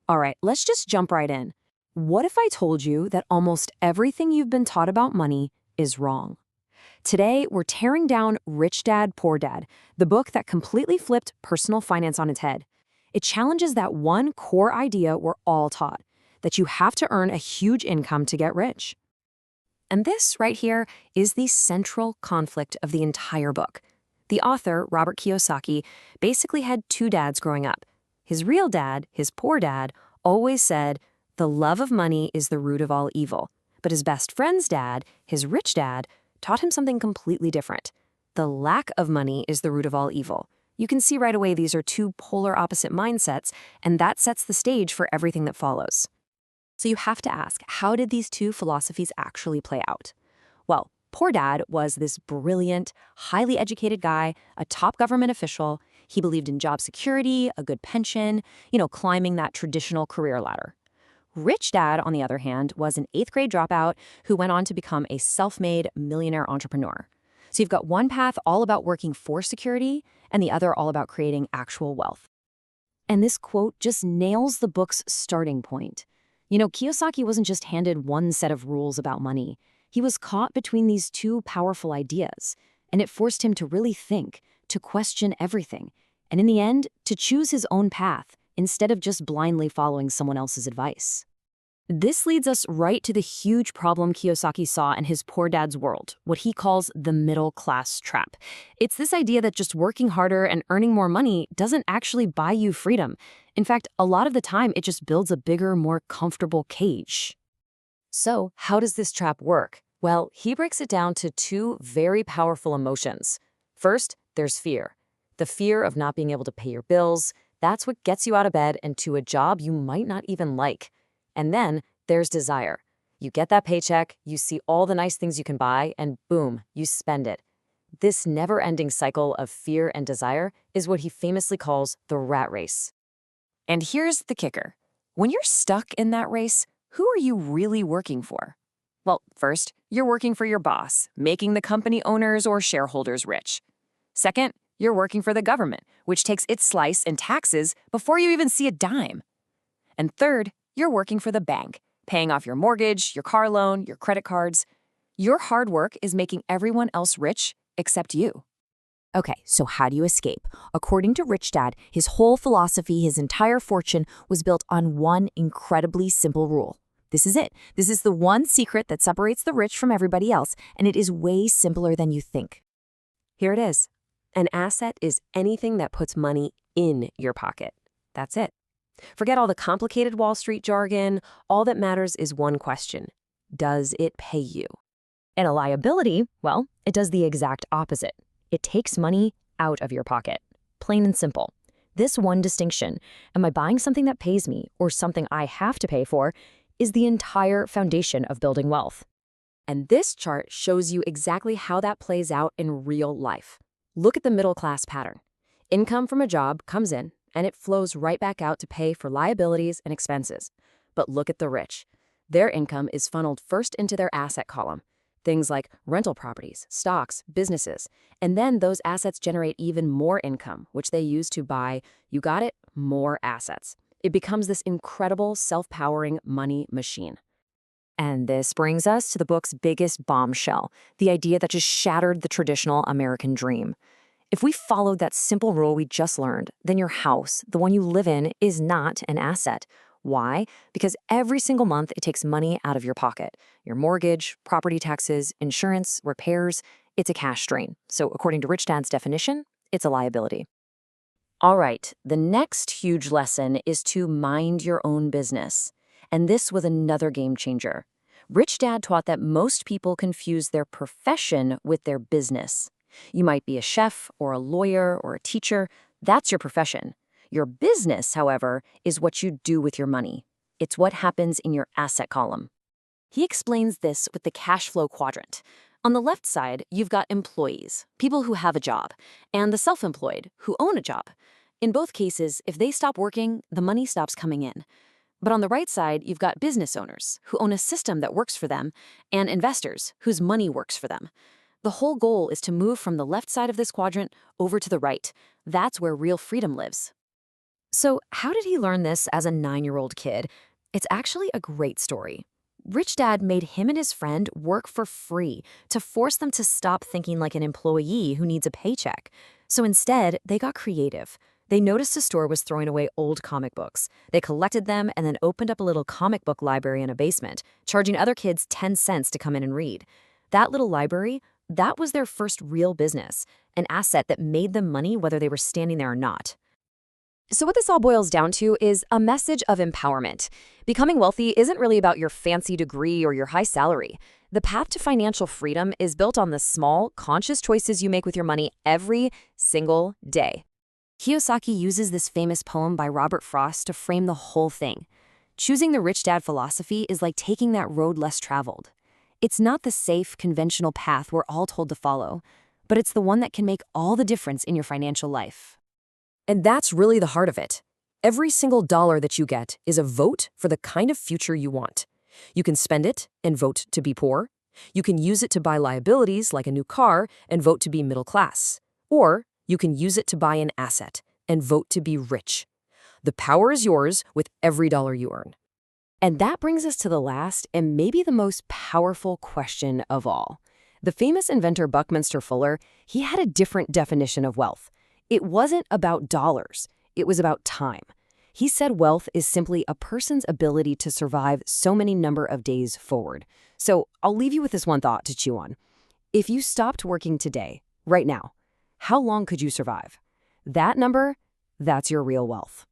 All right, let's just jump right in. What if I told you that almost everything you've been taught about money is wrong? Today, we're tearing down Rich Dad, Poor Dad, the book that completely flipped personal finance on its head. It challenges that one core idea we're all taught, that you have to earn a huge income to get rich. And this right here is the central conflict of the entire book. The author, Robert Kiyosaki, basically had two dads growing up. His real dad, his poor dad, always said, the love of money is the root of all evil. But his best friend's dad, his rich dad, taught him something completely different. The lack of money is the root of all evil. You can see right away these are two polar opposite mindsets, and that sets the stage for everything that follows. So you have to ask, how did these two philosophies actually play out? Well, Poor Dad was this brilliant, highly educated guy, a top government official. He believed in job security, a good pension, climbing that traditional career ladder. Rich Dad, on the other hand, was an 8th grade dropout who went on to become a self-made millionaire entrepreneur. So you've got one path all about working for security and the other all about creating actual wealth. And this quote just nails the book's starting point. Kiyosaki wasn't just handed one set of rules about money. He was caught between these two powerful ideas, and it forced him to really think, to question everything, and in the end, to choose his own path instead of just blindly following someone else's advice. This leads us right to the huge problem Kiyosaki saw in his Poor Dad's world, what he calls the middle class trap. It's this idea that just working harder and earning more money doesn't actually buy you freedom. In fact, a lot of the time, it just builds a bigger, more comfortable cage. So, how does this trap work? Well, he breaks it down to two very powerful emotions. First, there's fear. The fear of not being able to pay your bills. That's what gets you out of bed and to a job you might not even like. And then there's desire. You get that paycheck, you see all the nice things you can buy, and boom, you spend it. This never-ending cycle of fear and desire is what he famously calls the rat race. And here's the kicker. When you're stuck in that race, who are you really working for? Well, first, you're working for your boss, making the company owners or shareholders rich. Second, you're working for the government, which takes its slice in taxes before you even see a dime. And third, you're working for the bank, paying off your mortgage, your car loan, your credit cards. Your hard work is making everyone else rich except you. Okay, so how do you escape? According to Rich Dad, his whole philosophy, his entire fortune was built on one incredibly simple rule. This is it. This is the one secret that separates the rich from everybody else, and it is way simpler than you think. Here it is. An asset is anything that puts money in your pocket. That's it. Forget all the complicated Wall Street jargon. All that matters is one question. Does it pay you? And a liability, well, it does the exact opposite. It takes money out of your pocket. Plain and simple. This one distinction, am I buying something that pays me or something I have to pay for, is the entire foundation of building wealth. And this chart shows you exactly how that plays out in real life. Look at the middle class pattern. Income from a job comes in, and it flows right back out to pay for liabilities and expenses. But look at the rich. Their income is funneled first into their asset column, things like rental properties, stocks, businesses, and then those assets generate even more income, which they use to buy, you got it, more assets. It becomes this incredible self-powering money machine. And this brings us to the book's biggest bombshell, the idea that just shattered the traditional American dream. If we followed that simple rule we just learned, then your house, the one you live in, is not an asset. Why? Because every single month it takes money out of your pocket. Your mortgage, property taxes, insurance, repairs, it's a cash drain. So according to Rich Dad's definition, it's a liability. All right, the next huge lesson is to mind your own business. And this was another game changer. Rich Dad taught that most people confuse their profession with their business. You might be a chef or a lawyer or a teacher. That's your profession. Your business, however, is what you do with your money. It's what happens in your asset column. He explains this with the cash flow quadrant. On the left side, you've got employees, people who have a job, and the self-employed, who own a job. In both cases, if they stop working, the money stops coming in. But on the right side, you've got business owners, who own a system that works for them, and investors, whose money works for them. The whole goal is to move from the left side of this quadrant over to the right. That's where real freedom lives. So, how did he learn this as a 9-year-old kid? It's actually a great story. Rich Dad made him and his friend work for free to force them to stop thinking like an employee who needs a paycheck. So instead, they got creative. They noticed a store was throwing away old comic books. They collected them and then opened up a little comic book library in a basement, charging other kids 10 cents to come in and read. That little library, that was their first real business, an asset that made them money whether they were standing there or not. So, what this all boils down to is a message of empowerment. Becoming wealthy isn't really about your fancy degree or your high salary. The path to financial freedom is built on the small, conscious choices you make with your money every single day. Kiyosaki uses this famous poem by Robert Frost to frame the whole thing. Choosing the rich dad philosophy is like taking that road less traveled. It's not the safe, conventional path we're all told to follow, but it's the one that can make all the difference in your financial life. And that's really the heart of it. Every single dollar that you get is a vote for the kind of future you want. You can spend it and vote to be poor. You can use it to buy liabilities like a new car and vote to be middle class. Or you can use it to buy an asset and vote to be rich. The power is yours with every dollar you earn. And that brings us to the last and maybe the most powerful question of all. The famous inventor Buckminster Fuller, he had a different definition of wealth. It wasn't about dollars, it was about time. He said wealth is simply a person's ability to survive so many number of days forward. So I'll leave you with this one thought to chew on. If you stopped working today, right now, how long could you survive? That number, that's your real wealth.